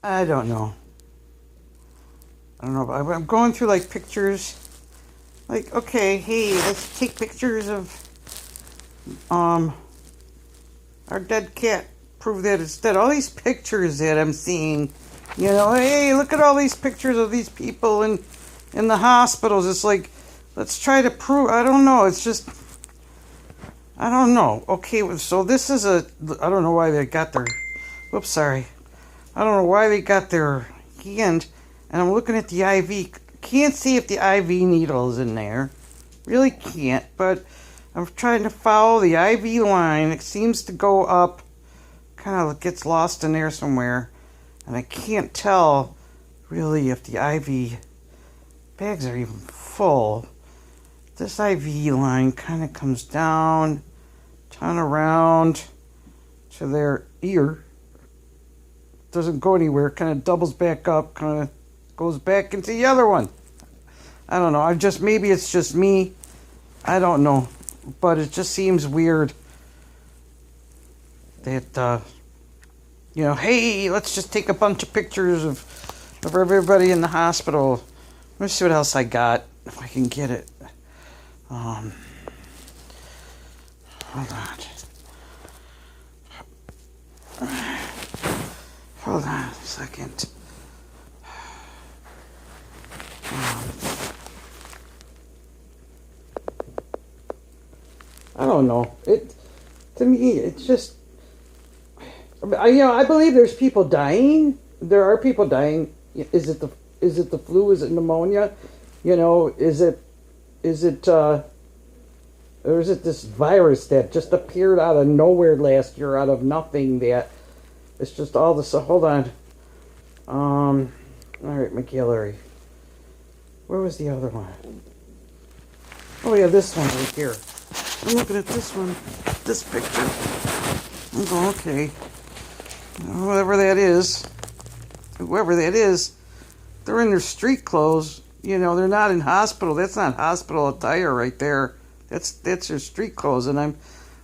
I don't know. I don't know. But I'm going through like pictures. Like, okay, hey, let's take pictures of um our dead cat. Prove that it's dead. All these pictures that I'm seeing, hey, look at all these pictures of these people in the hospitals. It's like, let's try to prove. I don't know. It's just, I don't know. Okay, so this is I don't know why they got their. Whoops, sorry. I don't know why they got their hand, and I'm looking at the IV. Can't see if the IV needle is in there. Really can't, but I'm trying to follow the IV line. It seems to go up, kind of gets lost in there somewhere, and I can't tell really if the IV bags are even full. This IV line kind of comes down, turn around to their ear. Doesn't go anywhere, kind of doubles back up, kind of goes back into the other one. I don't know. Maybe it's just me. I don't know. But it just seems weird that, hey, let's just take a bunch of pictures of everybody in the hospital. Let me see what else I got, if I can get it. Hold on. Hold on a second. I don't know. To me, it's just. I believe there's people dying. There are people dying. Is it the flu? Is it pneumonia? Is it or is it this virus that just appeared out of nowhere last year, out of nothing? That it's just all this. Hold on. All right, McGillary. Where was the other one? Oh yeah, this one right here. I'm looking at this one, this picture. I'm going, okay. Whoever that is, they're in their street clothes. They're not in hospital. That's not hospital attire right there. That's their street clothes. And I'm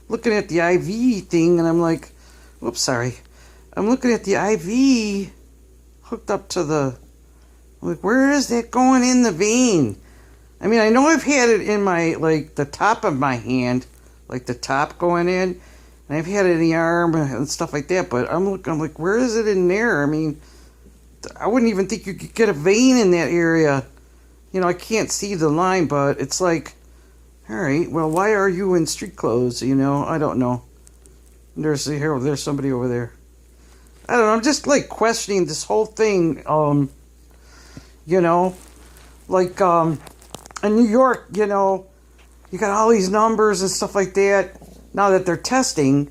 looking at the IV thing, and I'm like, whoops, sorry. I'm looking at the IV hooked up to the. I'm like, where is that going in the vein? I mean, I know I've had it in my, like, the top of my hand, like the top going in, and I've had it in the arm and stuff like that, but I'm like, where is it in there? I mean, I wouldn't even think you could get a vein in that area. I can't see the line, but it's like, all right, well, why are you in street clothes? I don't know. There's somebody over there. I don't know, I'm just, like, questioning this whole thing, like, in New York, you got all these numbers and stuff like that. Now that they're testing,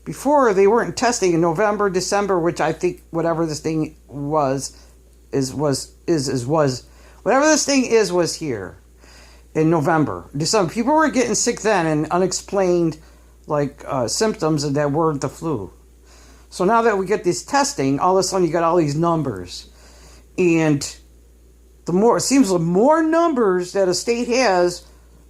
before they weren't testing in November, December, which I think whatever this thing was here in November, December. People were getting sick then and unexplained symptoms that weren't the flu. So now that we get this testing, all of a sudden you got all these numbers, and it seems the more numbers that a state has,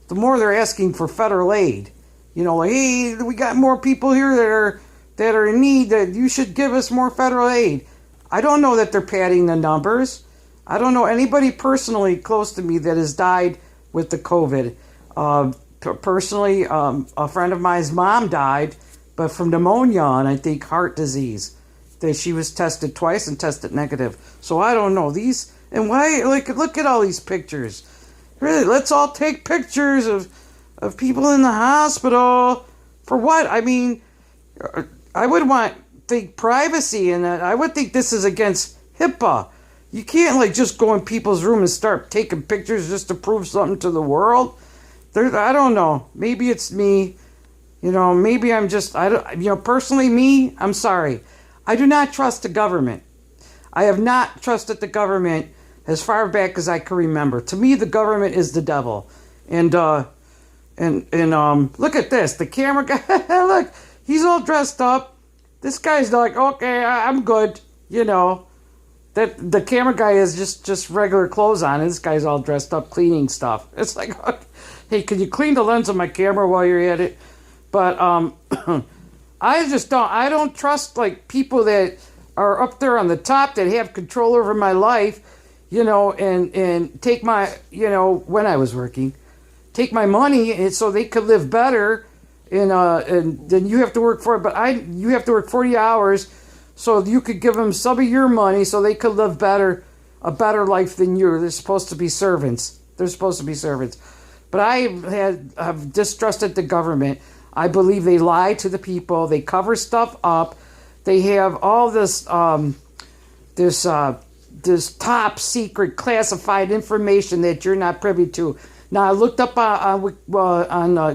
the more they're asking for federal aid. Hey, we got more people here that are in need, that you should give us more federal aid. I don't know that they're padding the numbers. I don't know anybody personally close to me that has died with the COVID. Personally, a friend of mine's mom died, but from pneumonia and I think heart disease. That she was tested twice and tested negative. So I don't know these. And why, look at all these pictures. Really, let's all take pictures of people in the hospital. For what? I mean, I would think privacy, and I would think this is against HIPAA. You can't, just go in people's room and start taking pictures just to prove something to the world. I don't know. Maybe it's me. Maybe I'm just, personally me, I'm sorry. I do not trust the government. I have not trusted the government as far back as I can remember. To me, the government is the devil. And look at this. The camera guy, look, he's all dressed up. This guy's like, okay, I'm good. That the camera guy has just regular clothes on, and this guy's all dressed up cleaning stuff. It's like, okay, hey, can you clean the lens of my camera while you're at it? But I don't trust people that are up there on the top that have control over my life, and take my, when I was working, take my money and so they could live better, and then you have to work for it, but you have to work 40 hours so you could give them some of your money so they could live a better life than you. They're supposed to be servants. But have distrusted the government. I believe they lie to the people. They cover stuff up. They have all this this top secret classified information that you're not privy to. Now, I looked up on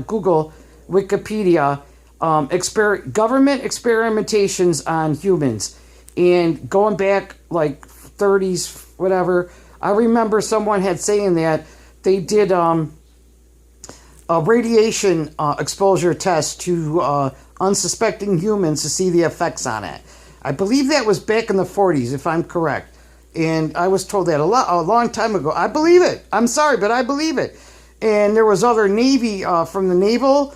Google, Wikipedia, government experimentations on humans. And going back like 30s, whatever, I remember someone had saying that they did a radiation exposure test to unsuspecting humans to see the effects on it. I believe that was back in the 40s, if I'm correct. And I was told that a long time ago. I believe it. I'm sorry, but I believe it. And there was other Navy, from the naval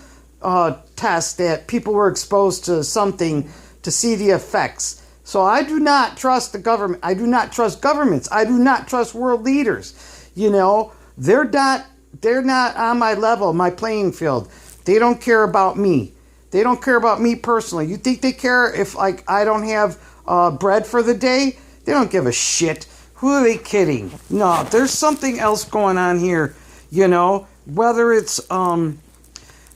tests that people were exposed to something to see the effects. So I do not trust the government. I do not trust governments. I do not trust world leaders. They're not on my level, my playing field. They don't care about me. They don't care about me personally. You think they care if I don't have bread for the day? They don't give a shit. Who are they kidding? No, there's something else going on here. Whether it's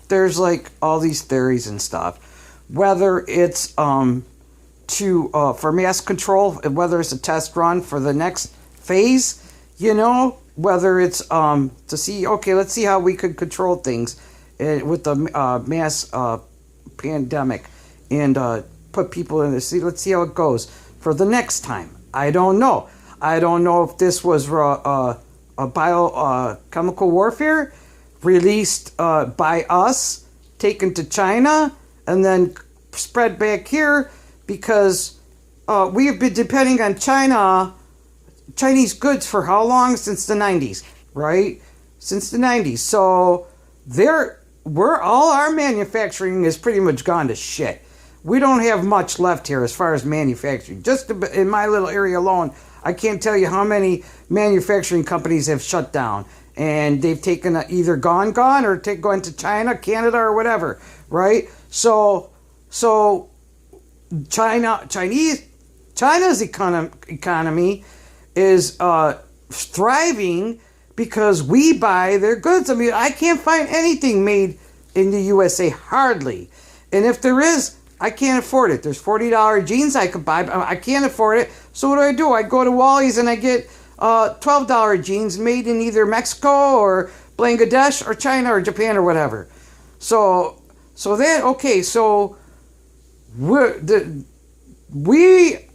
there's like all these theories and stuff. Whether it's for mass control, whether it's a test run for the next phase, whether it's to see, okay, let's see how we could control things with the mass pandemic and put people in this. Let's see how it goes for the next time. I don't know. I don't know if this was a biochemical warfare released by us, taken to China, and then spread back here, because we have been depending on Chinese goods for how long? Since the 90s, right? Since the 90s. So all our manufacturing is pretty much gone to shit. We don't have much left here as far as manufacturing. Just in my little area alone, I can't tell you how many manufacturing companies have shut down. And they've taken either gone or gone to China, Canada, or whatever, right? So China's economy is thriving because we buy their goods. I mean, I can't find anything made in the USA, hardly. And if there is, I can't afford it. There's $40 jeans I could buy, but I can't afford it. So what do? I go to Wally's and I get $12 jeans made in either Mexico or Bangladesh or China or Japan or whatever. So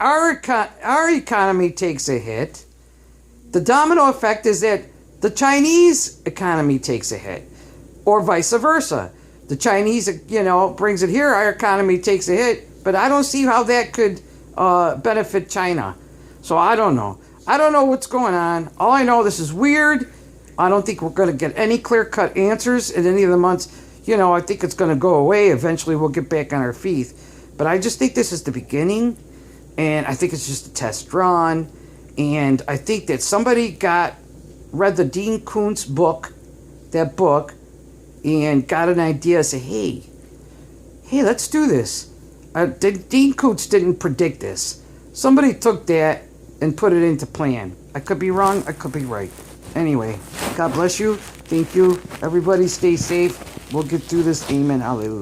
our economy takes a hit. The domino effect is that the Chinese economy takes a hit, or vice versa. The Chinese, brings it here, our economy takes a hit, but I don't see how that could benefit China. So I don't know. I don't know what's going on. All I know, this is weird. I don't think we're going to get any clear-cut answers in any of the months. I think it's going to go away. Eventually we'll get back on our feet. But I just think this is the beginning, and I think it's just a test run. And I think that somebody read the Dean Koontz book, and got an idea, say, hey, let's do this. Dean Koontz didn't predict this. Somebody took that and put it into plan. I could be wrong, I could be right. Anyway, God bless you. Thank you. Everybody stay safe. We'll get through this. Amen. Hallelujah.